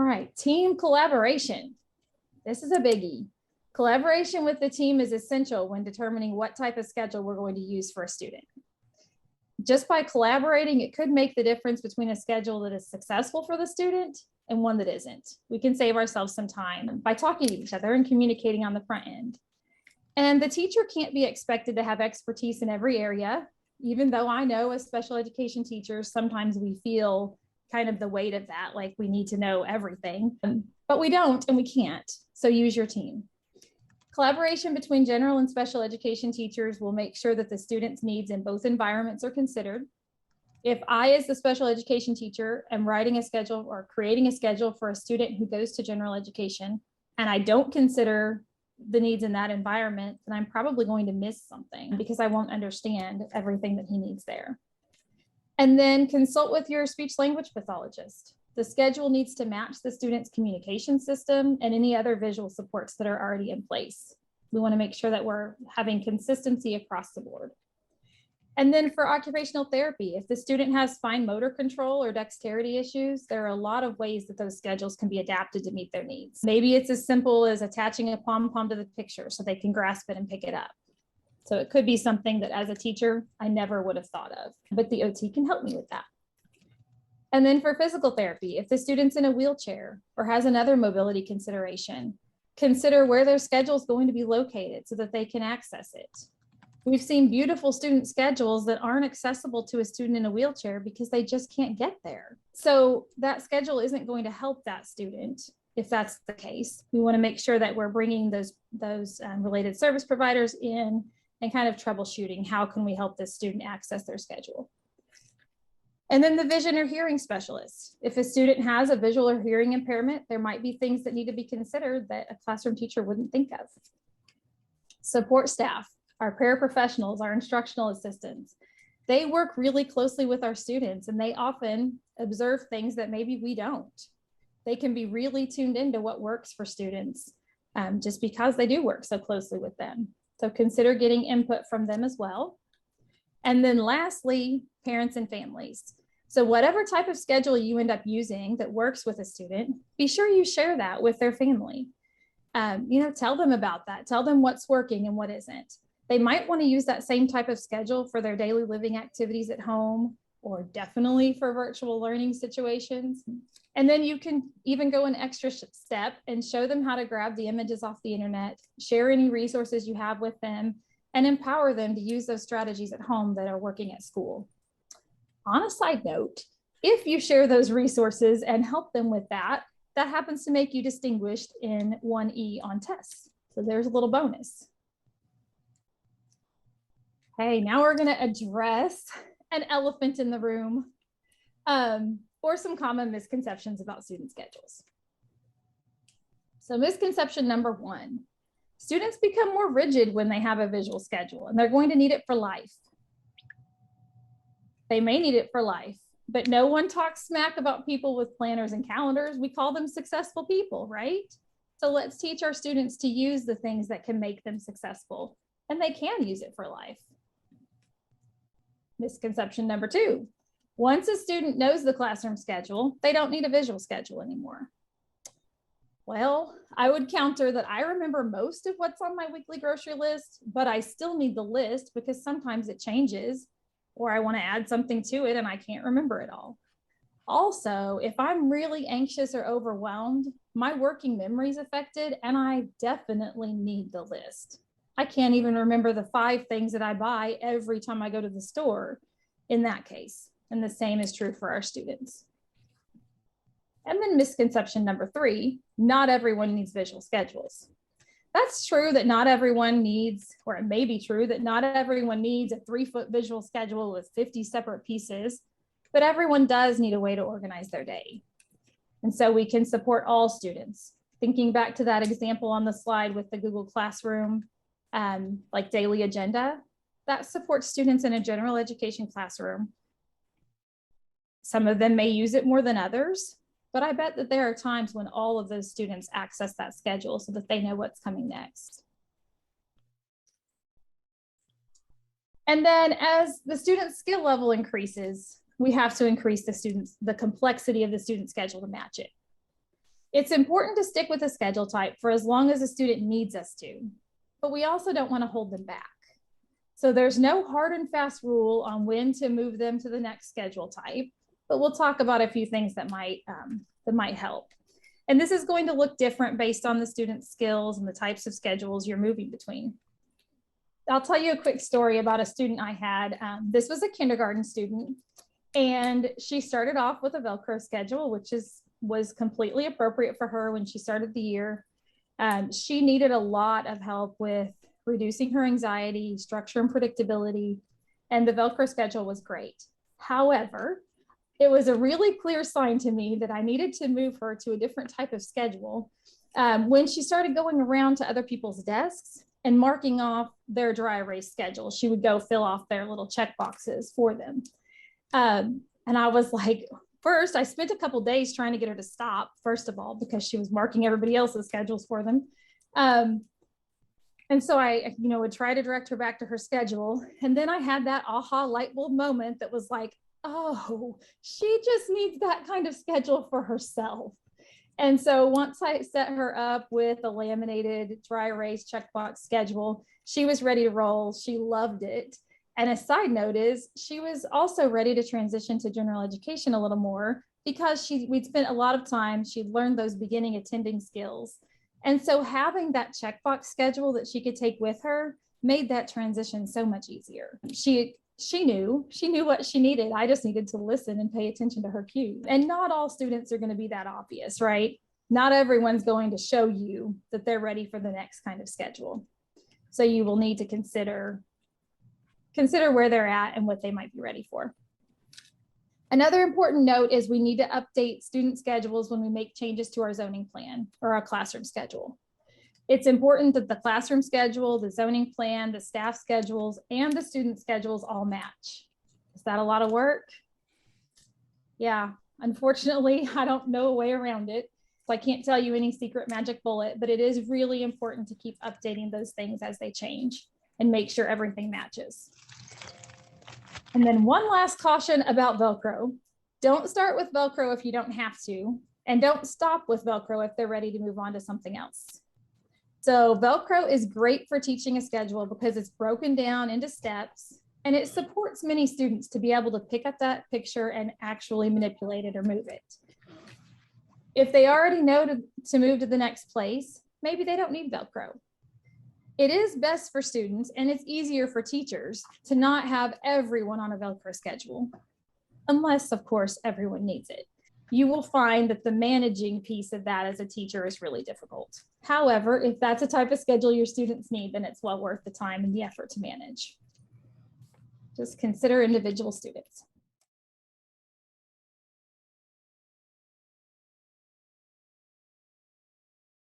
right, team collaboration. This is a biggie. Collaboration with the team is essential when determining what type of schedule we're going to use for a student. Just by collaborating, it could make the difference between a schedule that is successful for the student and one that isn't. We can save ourselves some time by talking to each other and communicating on the front end. And the teacher can't be expected to have expertise in every area, even though I know as special education teachers, sometimes we feel kind of the weight of that, like we need to know everything, but we don't and we can't. So use your team. Collaboration between general and special education teachers will make sure that the students' needs in both environments are considered. If I, as the special education teacher, am writing a schedule or creating a schedule for a student who goes to general education, and I don't consider the needs in that environment, then I'm probably going to miss something because I won't understand everything that he needs there. And then consult with your speech language pathologist. The schedule needs to match the student's communication system and any other visual supports that are already in place. We want to make sure that we're having consistency across the board. And then for occupational therapy, if the student has fine motor control or dexterity issues, there are a lot of ways that those schedules can be adapted to meet their needs. Maybe it's as simple as attaching a pom-pom to the picture so they can grasp it and pick it up. So it could be something that as a teacher, I never would have thought of, but the OT can help me with that. And then for physical therapy, if the student's in a wheelchair or has another mobility consideration, consider where their schedule is going to be located so that they can access it. We've seen beautiful student schedules that aren't accessible to a student in a wheelchair because they just can't get there. So that schedule isn't going to help that student if that's the case. We want to make sure that we're bringing those related service providers in and kind of troubleshooting how can we help this student access their schedule. And then the vision or hearing specialist. If a student has a visual or hearing impairment, there might be things that need to be considered that a classroom teacher wouldn't think of. Support staff, our paraprofessionals, our instructional assistants, they work really closely with our students and they often observe things that maybe we don't. They can be really tuned into what works for students just because they do work so closely with them. So consider getting input from them as well. And then lastly, parents and families. So whatever type of schedule you end up using that works with a student, be sure you share that with their family. Tell them about that. Tell them what's working and what isn't. They might want to use that same type of schedule for their daily living activities at home, or definitely for virtual learning situations. And then you can even go an extra step and show them how to grab the images off the internet, share any resources you have with them, and empower them to use those strategies at home that are working at school. On a side note, if you share those resources and help them with that, that happens to make you distinguished in 1E on tests. So there's a little bonus. Okay, now we're going to address an elephant in the room or some common misconceptions about student schedules. So misconception number one, students become more rigid when they have a visual schedule and they're going to need it for life. They may need it for life, but no one talks smack about people with planners and calendars. We call them successful people, right? So let's teach our students to use the things that can make them successful, and they can use it for life. Misconception number two, once a student knows the classroom schedule, they don't need a visual schedule anymore. Well, I would counter that I remember most of what's on my weekly grocery list, but I still need the list because sometimes it changes or I want to add something to it and I can't remember it all. Also, if I'm really anxious or overwhelmed, my working memory is affected and I definitely need the list. I can't even remember the 5 things that I buy every time I go to the store in that case. And the same is true for our students. And then misconception number 3, not everyone needs visual schedules. That's true that not everyone needs, or it may be true that not everyone needs a 3-foot visual schedule with 50 separate pieces, but everyone does need a way to organize their day. And so we can support all students. Thinking back to that example on the slide with the Google Classroom, like daily agenda, that supports students in a general education classroom. Some of them may use it more than others, but I bet that there are times when all of those students access that schedule so that they know what's coming next. And then as the student skill level increases, we have to increase the complexity of the student schedule to match it. It's important to stick with a schedule type for as long as the student needs us to, but we also don't want to hold them back. So there's no hard and fast rule on when to move them to the next schedule type, but we'll talk about a few things that might help. And this is going to look different based on the student's skills and the types of schedules you're moving between. I'll tell you a quick story about a student I had. This was a kindergarten student, and she started off with a Velcro schedule, which was completely appropriate for her when she started the year. She needed a lot of help with reducing her anxiety, structure, and predictability, and the Velcro schedule was great. However, it was a really clear sign to me that I needed to move her to a different type of schedule when she started going around to other people's desks and marking off their dry erase schedule. She would go fill off their little check boxes for them. And I was like, first, I spent a couple days trying to get her to stop, first of all, because she was marking everybody else's schedules for them. And so I, would try to direct her back to her schedule. And then I had that aha light bulb moment that was like, oh, she just needs that kind of schedule for herself. And so once I set her up with a laminated dry erase checkbox schedule, she was ready to roll. She loved it. And a side note is she was also ready to transition to general education a little more because we'd spent a lot of time, she'd learned those beginning attending skills. And so having that checkbox schedule that she could take with her made that transition so much easier. She knew what she needed. I just needed to listen and pay attention to her cues. And not all students are going to be that obvious, right? Not everyone's going to show you that they're ready for the next kind of schedule. So you will need to consider where they're at and what they might be ready for. Another important note is we need to update student schedules when we make changes to our zoning plan or our classroom schedule. It's important that the classroom schedule, the zoning plan, the staff schedules, and the student schedules all match. Is that a lot of work? Yeah, unfortunately, I don't know a way around it. So I can't tell you any secret magic bullet, but it is really important to keep updating those things as they change and make sure everything matches. And then one last caution about Velcro. Don't start with Velcro if you don't have to, and don't stop with Velcro if they're ready to move on to something else. So Velcro is great for teaching a schedule because it's broken down into steps and it supports many students to be able to pick up that picture and actually manipulate it or move it. If they already know to move to the next place, maybe they don't need Velcro. It is best for students and it's easier for teachers to not have everyone on a Velcro schedule, unless of course everyone needs it. You will find that the managing piece of that as a teacher is really difficult. However, if that's a type of schedule your students need, then it's well worth the time and the effort to manage. Just consider individual students.